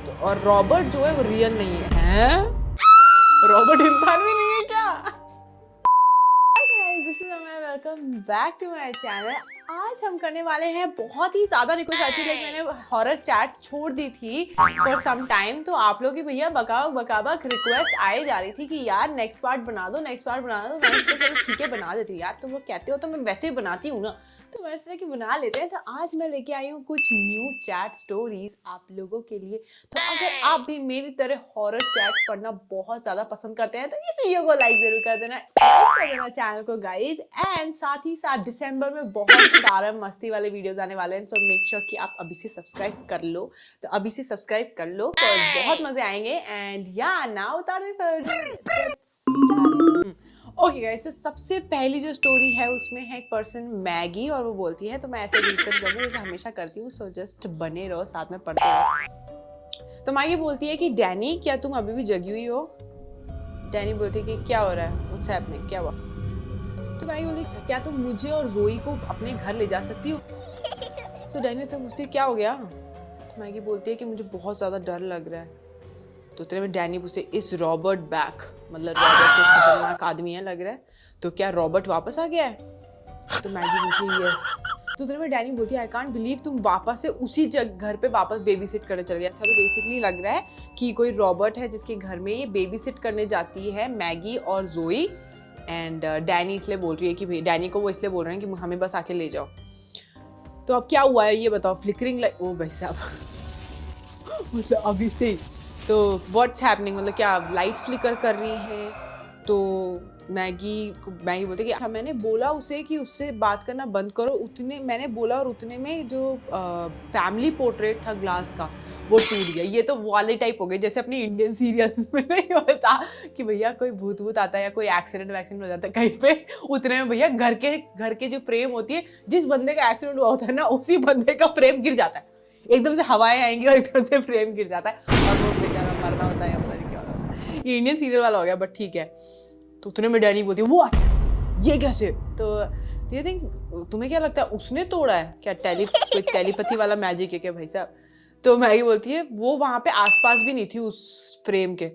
तो और रॉबर्ट जो है वो रियल नहीं है। हैं? रॉबर्ट इंसान भी नहीं है क्या? This is Amay, welcome back to my channel. आज हम करने वाले हैं बहुत ही ज़्यादा रिक्वेस्ट आई थी, लाइक मैंने हॉरर चैट्स छोड़ दी थी फॉर सम टाइम, तो आप लोग की भैया बकाबक रिक्वेस्ट आए जा रही थी कि यार नेक्स्ट पार्ट बना दो, नेक्स्ट पार्ट बना दो। मैंने सोचा चलो ठीक है बना देती हूँ यार, तुम लोग कहते हो तो मैं वैसे ही बनाती हूँ ना, तो वैसे कि बना लेते हैं। तो आज मैं लेके आई हूँ कुछ न्यू चैट स्टोरीज आप लोगों के लिए। तो अगर आप भी मेरी तरह हॉरर चैट्स पढ़ना बहुत ज़्यादा पसंद करते हैं तो इस वीडियो को लाइक जरूर कर देना, सब्सक्राइब कर देना चैनल को गाइज। एंड साथ ही साथ दिसंबर में बहुत सारे मस्ती वाले वीडियोस आने वाले हैं, सो मेक श्योर कि आप अभी से सब्सक्राइब कर लो। तो अभी से सब्सक्राइब कर लो, बहुत मजे आएंगे। एंड या नाउ ओके गाइस, तो सबसे पहली जो स्टोरी है उसमें है एक पर्सन मैगी, और वो बोलती है, तो मैं ऐसे रीड कर जाऊंगी जैसे हमेशा करती हूँ, सो जस्ट बने रहो, साथ में पढ़ते रहो। तो मैगी बोलती है कि डैनी क्या तुम अभी भी जगी हुई हो? डैनी बोलती है कि क्या हो रहा है, व्हाट्स हैपनिंग, क्या हुआ? तो मैगी बोलती है क्या तुम मुझे और जोई को अपने घर ले जा सकती हो? तो डैनी तो पूछती है क्या हो गया? तो मैगी बोलती है कि मुझे बहुत ज़्यादा डर लग रहा है। तो तेरे में डैनी पूछे इस रॉबर्ट बैक, मतलब रॉबर्ट को खतरनाक आदमी है लग रहा है, तो क्या रॉबर्ट वापस आ गया है? तो मैगी बोलती है यस। तो तेरे में डैनी बोलती है आई कांट बिलीव तुम वापस से उसी घर पे वापस बेबी सिट करने चल गया। अच्छा, तो बेसिकली लग रहा है कि कोई रॉबर्ट है जिसके घर में ये बेबी सिट करने जाती है मैगी और जोई, एंड डैनी इसलिए बोल रही है कि भाई डैनी को वो इसलिए बोल रहे हैं कि हमें बस आके ले जाओ। तो अब क्या हुआ है ये बताओ? फ्लिकरिंग लाइट, ओ भाई साहब मतलब अभी से तो व्हाट्स हैपनिंग, मतलब क्या लाइट्स फ्लिकर कर रही हैं? तो मैगी बोलती है कि मैंने बोला उसे कि उससे बात करना बंद करो, उतने मैंने बोला और उतने में जो फैमिली पोर्ट्रेट था ग्लास का वो टूट गया। ये तो वाले टाइप हो गए जैसे अपनी इंडियन सीरियल्स में नहीं होता कि भैया कोई भूत आता है या कोई एक्सीडेंट हो जाता है कहीं पे, उतने में भैया घर के जो फ्रेम होती है, जिस बंदे का एक्सीडेंट हुआ होता है ना उसी बंदे का फ्रेम गिर जाता है, एकदम से हवाएं आएंगी और एकदम से फ्रेम गिर जाता है और वो बेचारा मरना होता है या पता नहीं क्या होता है। ये इंडियन सीरियल वाला हो गया, बट ठीक है। तो उतने में डैनी बोलती है व्हाट, ये कैसे? तो डू यू थिंक, तुम्हें क्या लगता है उसने तोड़ा है क्या? कोई टेलीपैथी वाला मैजिक है क्या भाई साहब? तो मैगी बोलती है वो वहां पे आसपास भी नहीं थी उस फ्रेम के,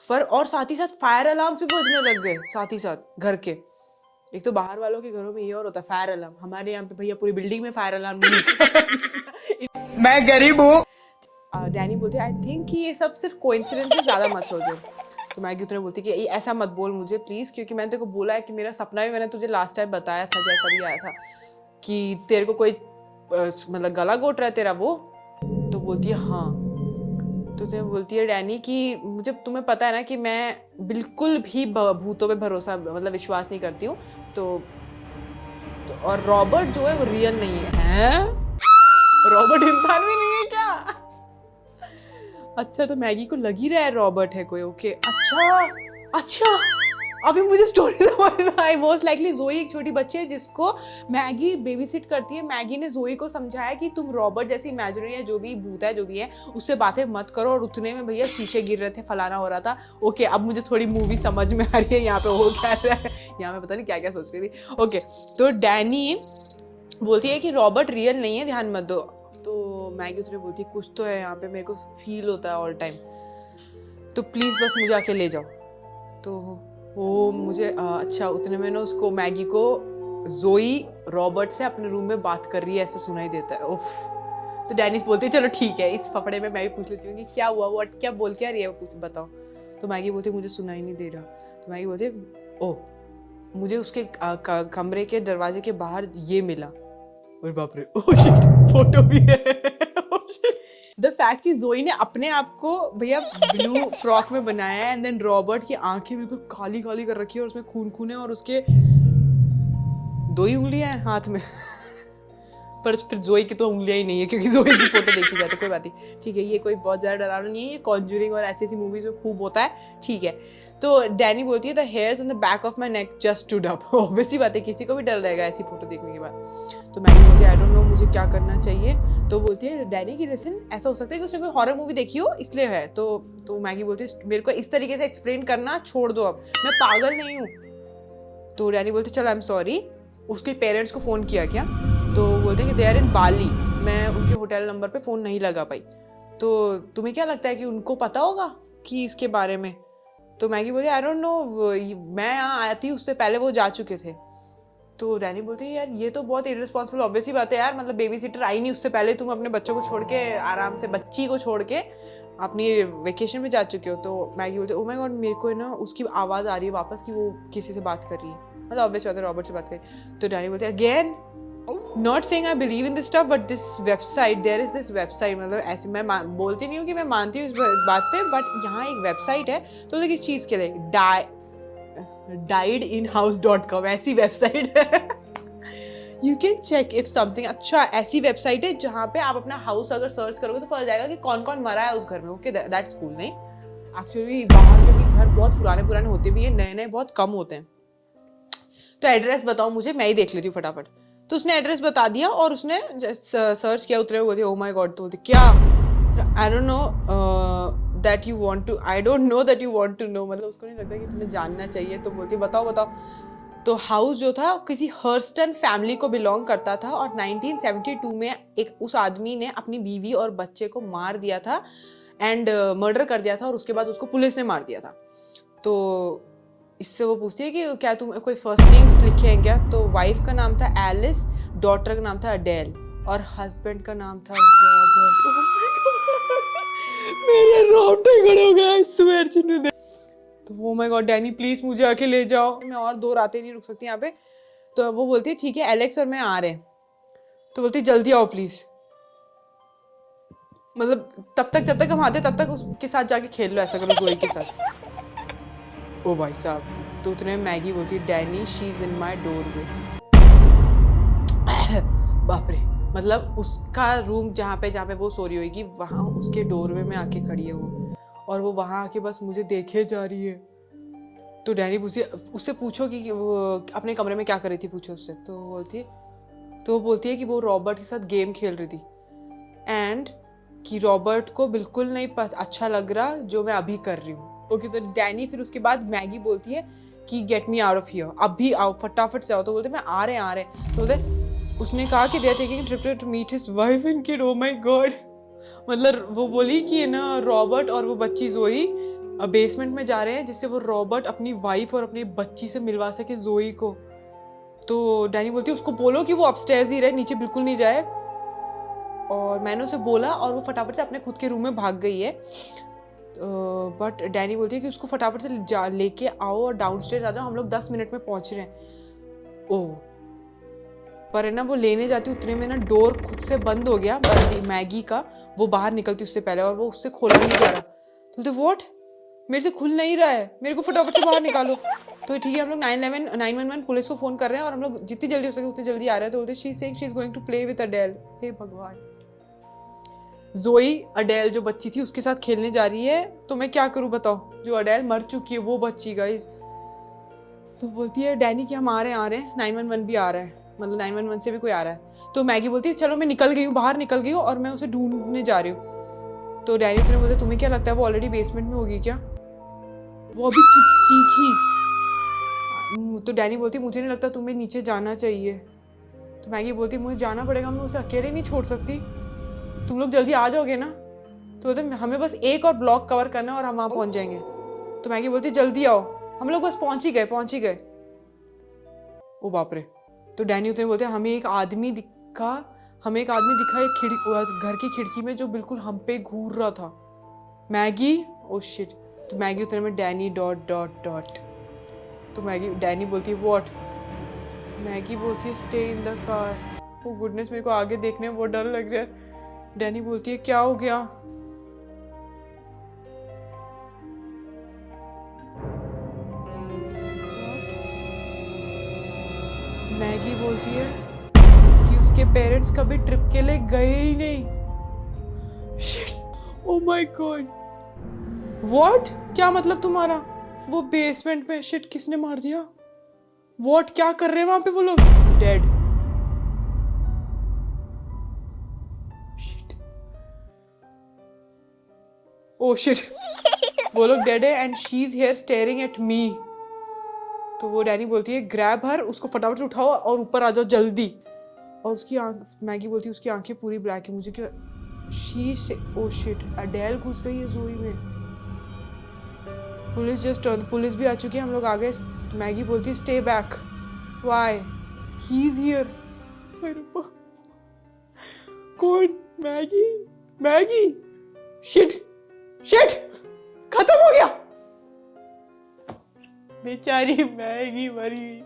पर और साथ ही साथ फायर अलार्म्स भी बजने लग गए साथ ही साथ घर के। एक तो बाहर वालों के घरों में ये और होता है फायर अलार्म, हमारे यहाँ पे भैया पूरी बिल्डिंग में फायर अलार्म नहीं। मैं गरीब हूँ। डैनी बोलती है आई थिंक कि ये सब सिर्फ कोइंसिडेंस है, ज्यादा मत सोचो। तो मैगी उतने बोलती है कि ऐसा मत बोल मुझे प्लीज, क्योंकि मैंने तेरे को बोला है कि मेरा सपना भी मैंने तुझे लास्ट टाइम बताया था जैसा भी आया था कि तेरे को कोई मतलब गला घोट रहा है तेरा वो। तो बोलती है हाँ। तो तुम्हें बोलती है डैनी कि मुझे तुम्हें पता है ना कि मैं बिल्कुल भी भूतों पे भरोसा मतलब विश्वास नहीं करती हूँ। तो और रॉबर्ट जो है वो रियल नहीं है। हैं? रॉबर्ट इंसान भी नहीं है क्या? अच्छा, तो मैगी को लग ही रहा है रॉबर्ट है कोई। ओके, अच्छा अभी मुझे स्टोरी समझ में आई। मोस्ट लाइकली जोई एक छोटी बच्ची है जिसको मैगी बेबी सिट करती है। मैगी ने जोई को समझाया कि तुम रॉबर्ट जैसी इमेजिनरी है, जो भी भूत है जो भी है उससे बातें मत करो, और उतने में भैया शीशे गिर रहे थे, फलाना हो रहा था। ओके, अब मुझे थोड़ी मूवी समझ में आ रही है यहाँ पे हो क्या रहा है, यहाँ पे पता नहीं क्या क्या सोच रही थी। ओके, तो डैनी बोलती है कि रॉबर्ट रियल नहीं है, ध्यान मत दो। तो मैगी उसने बोलती कुछ तो है यहाँ पे, मेरे को फील होता है ऑल टाइम, तो प्लीज बस मुझे आके ले जाओ। तो वो मुझे अच्छा, उतने में ना उसको मैगी को जोई रॉबर्ट से अपने रूम में बात कर रही है ऐसे सुनाई देता है। उफ। तो डैनिस बोलती है चलो ठीक है, इस फफड़े में मैं भी पूछ लेती हूँ कि क्या हुआ, व्हाट, क्या बोल क्या रही है वो, कुछ बताओ। तो मैगी बोलती है मुझे सुनाई नहीं दे रहा। तो मैगी बोलती है ओह, मुझे उसके कमरे के दरवाजे के बाहर ये मिला। और बाप रे, ओह शिट, फोटो भी है। द फैक्ट कि जोई ने अपने आप को भैया ब्लू फ्रॉक में बनाया है, एंड देन रॉबर्ट की आंखें बिल्कुल काली काली कर रखी है और उसमें खून खून है, और उसके 2 ही उंगलियां हैं हाथ में। पर फिर जोई की तो उंगलियां ही नहीं है क्योंकि जोई की फोटो देखी जाए तो कोई बात नहीं, ठीक है, ये कोई बहुत ज़्यादा डरावना नहीं है, ये कॉन्जूरिंग और ऐसी मूवीज में खूब होता है, ठीक है। तो डैनी बोलती है the hairs on the back of my neck just stood up. Obviously बात है, किसी को भी डर लगेगा ऐसी फोटो देखने के बाद। तो मैगी बोलती है आई डोंट नो मुझे क्या करना चाहिए। तो बोलती है डैनी की लिसन, ऐसा हो सकता है कि उसने कोई हॉरर मूवी देखी हो इसलिए है। तो मैगी बोलती है मेरे को इस तरीके से एक्सप्लेन करना छोड़ दो, अब मैं पागल नहीं हूँ। तो डैनी बोलते चलो आई एम सॉरी। उसके पेरेंट्स को फ़ोन किया क्या? तो बोलते हैं कि दे आर इन बाली, मैं उनके होटल नंबर पे फ़ोन नहीं लगा पाई। तो तुम्हें क्या लगता है कि उनको पता होगा कि इसके बारे में? तो मैगी बोलती आई डोंट नो, मैं यहाँ आती उससे पहले वो जा चुके थे। तो डैनी बोलती है यार ये तो बहुत इररिस्पॉन्सिबल ऑब्वियस ही बात है यार, मतलब बेबी सिटर आई नहीं उससे पहले तुम अपने बच्चों को छोड़ के आराम से, बच्ची को छोड़ के अपनी वेकेशन में जा चुके हो। तो मैगी बोलती है ओ माय गॉड, मेरे को ना उसकी आवाज़ आ रही है वापस कि वो किसी से बात कर रही है, मतलब ऑब्वियस बात है रॉबर्ट से बात कर रही है। तो डैनी बोलते हैं again not saying I believe in this stuff but this website, there is this website, मतलब ऐसे मैं बोलती नहीं हूँ कि मैं मानती हूँ इस बात पे, बट यहाँ एक वेबसाइट है। तो बोलते किस चीज़ के लिए? diedinhouse.com ऐसी वेबसाइट है। You can check if something, अच्छा ऐसी वेबसाइट है जहाँ पे आप अपना हाउस अगर सर्च करोगे तो पता जाएगा कि कौन कौन मरा है उस घर में। Okay that's cool. नहीं एक्चुअली बाहर के भी घर बहुत पुराने पुराने होते भी हैं, नए नए बहुत कम होते हैं। तो एड्रेस बताओ मुझे, मैं ही देख लेती हूँ फटाफट। तो उसने एड्रेस बता दिया और उसने सर्च किया, उतरे बोलते ओ माय गॉड। तो बोलते क्या? I don't know that you want to, I don't know that you want to know, मतलब उसको नहीं लगता कि तुम्हें जानना चाहिए। तो बोलती बताओ बताओ। तो हाउस जो था किसी हर्स्टन फैमिली को बिलोंग करता था और 1972 में एक उस आदमी ने अपनी बीवी और बच्चे को मार दिया था एंड मर्डर कर दिया था, और उसके बाद उसको पुलिस ने मार दिया था। तो इससे वो पूछती है कि क्या तुम कोई फर्स्ट नेम्स लिखे हैं क्या? तो वाइफ का नाम था एलिस, डॉटर का नाम था अडेल और हस्बैंड का नाम था रॉबर्ट। ओह माय गॉड, मेरे रोंगटे खड़े हो गए, आई स्वेयर चिन्नू दे। तो ओ माय गॉड डैनी प्लीज मुझे आके ले जाओ, मैं और 2 रातें नहीं रुक सकती यहाँ पे। तो वो बोलती है ठीक है एलेक्स और मैं आ रहे हैं। तो बोलती है जल्दी आओ प्लीज, मतलब तब तक जब तक हम आते तब तक उसके साथ जाके खेल लो, ऐसा करो जोई के साथ। ओ भाई साहब। तो उतने मैगी बोलती है Danny she is in my doorway. बाप रे, मतलब उसका रूम जहाँ पे वो सो रही होगी वहाँ उसके डोरवे में आके खड़ी है वो, और वो वहाँ आके बस मुझे देखे जा रही है। तो डैनी उससे पूछो कि वो अपने कमरे में क्या कर रही थी, पूछो उससे। तो वो बोलती है कि वो रॉबर्ट के साथ गेम खेल रही थी एंड कि रॉबर्ट को बिल्कुल नहीं अच्छा लग रहा जो मैं अभी कर रही हूँ। ओके तो डैनी फिर उसके बाद मैगी बोलती है कि get me out of here, अभी आओ फटाफट से आओ। तो बोलते मैं आ रहे। तो बोलते उसने कहा कि they are taking trip to meet his wife and kid. Oh my god, मतलब वो बोली कि ना रॉबर्ट और वो बच्ची जोई बेसमेंट में जा रहे हैं जिससे वो रॉबर्ट अपनी वाइफ और अपनी बच्ची से मिलवा सके जोई को। तो डैनी बोलती है उसको बोलो कि वो अपस्टेयर्स ही रहे, नीचे बिल्कुल नहीं जाए। और मैंने उसे बोला और वो फटाफट से अपने खुद के रूम में भाग गई है। बट डैनी बोलती है कि उसको फटाफट से लेके आओ और डाउनस्टेयर्स आ जाओ, हम लोग 10 मिनट में पहुंच रहे हैं। ओह पर है ना वो लेने जाती उतने में ना डोर खुद से बंद हो गया मैगी का, वो बाहर निकलती उससे पहले और वो उससे खोला नहीं जा रहा। तो बोलते व्हाट, मेरे से खुल नहीं रहा है, मेरे को फटाफट से बाहर निकालो। तो ठीक है हम लोग 911 पुलिस को फोन कर रहे हैं और हम लोग जितनी जल्दी हो सके उतनी जल्दी आ रहे हैं। तो बोलते she is going to play with Adele. हे भगवान, जोई अडेल जो बच्ची थी उसके साथ खेलने जा रही है। तो मैं क्या करूं बताओ, जो अडेल मर चुकी है वो बच्ची गाइस। तो बोलती है डैनी कि हम आ रहे हैं 911 भी आ रहा है, मतलब 911 से भी कोई आ रहा है। तो मैगी बोलती है चलो मैं निकल गई हूँ, बाहर निकल गई हूँ और मैं उसे ढूंढने जा रही हूँ। तो डैनी तुमने बोलते तुम्हें क्या लगता है वो ऑलरेडी बेसमेंट में होगी क्या? वो अभी चीखी। तो डैनी बोलती मुझे नहीं लगता, तुम्हें नीचे जाना चाहिए। तो मैगी बोलती मुझे जाना पड़ेगा, मैं उसे अकेले नहीं छोड़ सकती, तुम लोग जल्दी आ जाओगे ना? तो बोलते हमें बस एक और ब्लॉक कवर करना है और हम वहाँ पहुँच जाएंगे। तो मैगी बोलती जल्दी आओ, हम लोग बस पहुँच ही गए। ओ बाप रे। तो डैनी उतने बोलते हमें एक आदमी दिखा एक घर की खिड़की में जो बिल्कुल हम पे घूर रहा था। Maggi oh shit. तो मैगी उतने में डैनी ... तो डैनी बोलती है व्हाट? मैगी बोलती है stay in the car. Oh goodness, मेरे को आगे देखने में बहुत डर लग रहा है। डैनी बोलती है क्या हो गया? मैगी बोलती है कि उसके पेरेंट्स कभी ट्रिप के लिए गए ही नहीं। Shit, O my God, what? क्या मतलब तुम्हारा? वो बेसमेंट में, शिट किसने मार दिया? व्हाट, क्या कर रहे हैं वहां पे वो लोग? डेड। शिट, ओ शिट, वो लोग डेड है and she is here staring at me. तो वो डैनी बोलती है ग्रैब हर, उसको फटाफट से उठाओ और ऊपर आ जाओ जल्दी। और उसकी मैगी बोलती है उसकी आंखें पूरी ब्लैक है, मुझे क्या oh shit, अडेल घुस गई है जोई में। पुलिस भी आ चुकी है, हम लोग आ गए। मैगी बोलती है stay back. Why? He is here. कौन? मैगी? मैगी? शिट शिट, खत्म हो गया। बेचारी मैगी मरी।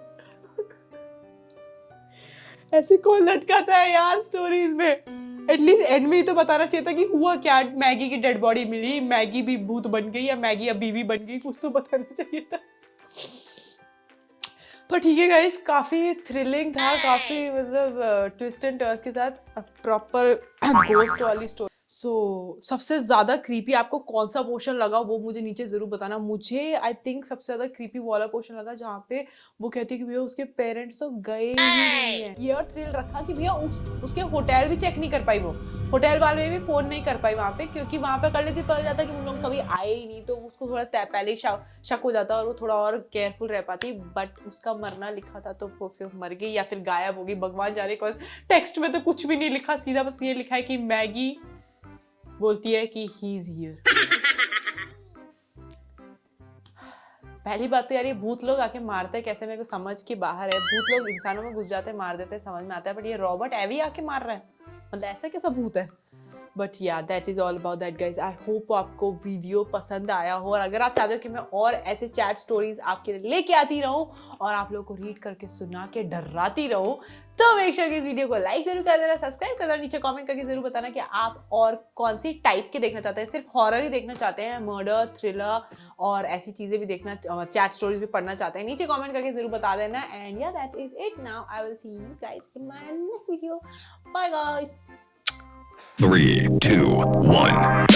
ऐसे कौन लटकाता है यार स्टोरीज में? एटलीस्ट एंड में ही तो बताना चाहिए था कि हुआ क्या। मैगी की डेड बॉडी मिली, मैगी भी भूत बन गई या मैगी अब बीवी बन गई, कुछ तो बताना चाहिए था। पर ठीक है गाइस, काफी थ्रिलिंग था, काफी मतलब ट्विस्ट एंड टर्न्स के साथ प्रॉपर गोस्ट वाली स्टोरी। सो सबसे ज्यादा क्रीपी आपको कौन सा पोर्शन लगा वो मुझे नीचे जरूर बताना। मुझे आई थिंक सबसे ज्यादा क्रीपी वाला पोर्शन लगा जहाँ पे वो कहती है कि भैया उसके पेरेंट्स तो गए ही नहीं है। ये और थ्रिल रखा कि भैया उसके होटल भी चेक नहीं कर पाई, वो होटल वाले भी फोन नहीं कर पाई वहां पे, क्योंकि वहां पे कर लेती पता जाता कि उन लोग कभी आए ही नहीं, तो उसको थोड़ा पहले ही शक हो जाता और वो थोड़ा और केयरफुल रह पाती। बट उसका मरना लिखा था तो वो फिर मर गई या फिर गायब हो गई, भगवान जाने। टेक्स्ट में तो कुछ भी नहीं लिखा, सीधा बस ये लिखा है कि मैगी बोलती है कि ही इज हियर। पहली बात तो यार ये भूत लोग आके मारते हैं कैसे, मेरे को समझ के बाहर है। भूत लोग इंसानों में घुस जाते हैं, मार देते हैं, समझ में आता है, बट ये रॉबर्ट एवी आके मार रहा है, मतलब ऐसा कैसा भूत है। बट या that is all about that guys. I hope आपको वीडियो पसंद आया हो, और अगर आप चाहते हो कि मैं और ऐसे चैट स्टोरीज आपके लिए लेके आती रहूं और आप लोगों को रीड करके सुना के डराती रहूं, तो मेक श्योर कि इस वीडियो को लाइक जरूर कर देना, सब्सक्राइब कर देना, नीचे कमेंट करके जरूर बताना कि आप और कौन सी टाइप के देखना चाहते हैं। सिर्फ हॉरर ही देखना चाहते हैं, मर्डर, थ्रिलर और ऐसी चीजें भी देखना, चैट स्टोरीज भी पढ़ना चाहते हैं, नीचे कमेंट करके जरूर बता देना। And yeah that is it. Now I will see you guys in my next video. Bye guys. 3, 2, 1.